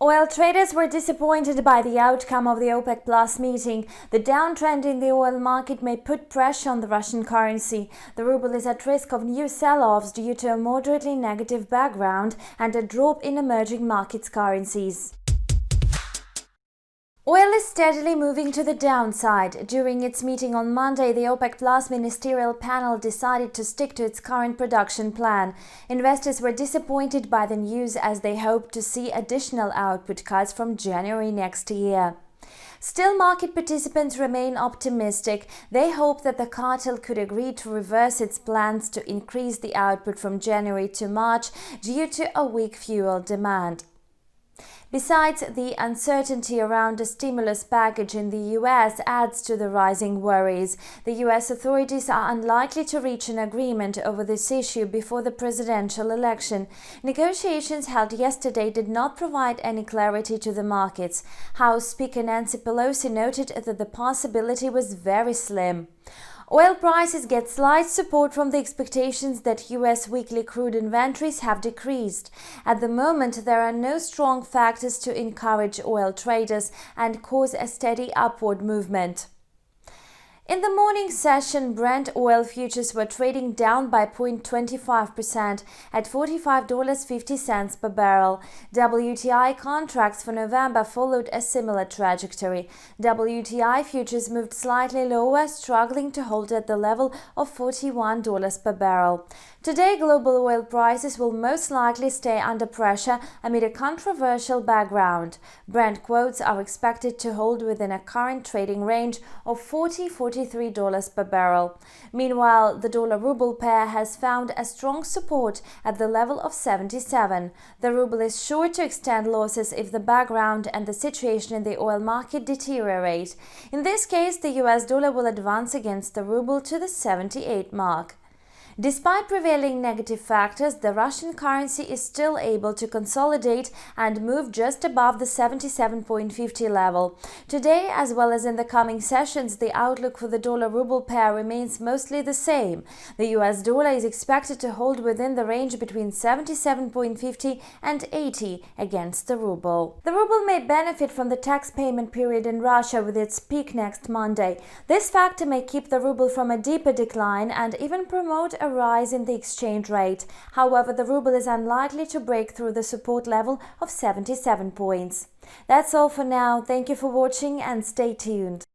Oil traders were disappointed by the outcome of the OPEC Plus meeting. The downtrend in the oil market may put pressure on the Russian currency. The ruble is at risk of new sell-offs due to a moderately negative background and a drop in emerging markets currencies. Oil is steadily moving to the downside. During its meeting on Monday, the OPEC Plus ministerial panel decided to stick to its current production plan. Investors were disappointed by the news as they hoped to see additional output cuts from January next year. Still, market participants remain optimistic. They hope that the cartel could agree to reverse its plans to increase the output from January to March due to a weak fuel demand. Besides, the uncertainty around a stimulus package in the US adds to the rising worries. The US authorities are unlikely to reach an agreement over this issue before the presidential election. Negotiations held yesterday did not provide any clarity to the markets. House Speaker Nancy Pelosi noted that the possibility was very slim. Oil prices get slight support from the expectations that US weekly crude inventories have decreased. At the moment, there are no strong factors to encourage oil traders and cause a steady upward movement. In the morning session, Brent oil futures were trading down by 0.25% at $45.50 per barrel. WTI contracts for November followed a similar trajectory. WTI futures moved slightly lower, struggling to hold at the level of $41 per barrel. Today, global oil prices will most likely stay under pressure amid a controversial background. Brent quotes are expected to hold within a current trading range of $43 per barrel. Meanwhile, the dollar-ruble pair has found a strong support at the level of 77. The ruble is sure to extend losses if the background and the situation in the oil market deteriorate. In this case, the US dollar will advance against the ruble to the 78 mark. Despite prevailing negative factors, the Russian currency is still able to consolidate and move just above the 77.50 level. Today, as well as in the coming sessions, the outlook for the dollar-ruble pair remains mostly the same. The US dollar is expected to hold within the range between 77.50 and 80 against the ruble. The ruble may benefit from the tax payment period in Russia with its peak next Monday. This factor may keep the ruble from a deeper decline and even promote a rise in the exchange rate. However, the ruble is unlikely to break through the support level of 77 points. That's all for now. Thank you for watching and stay tuned.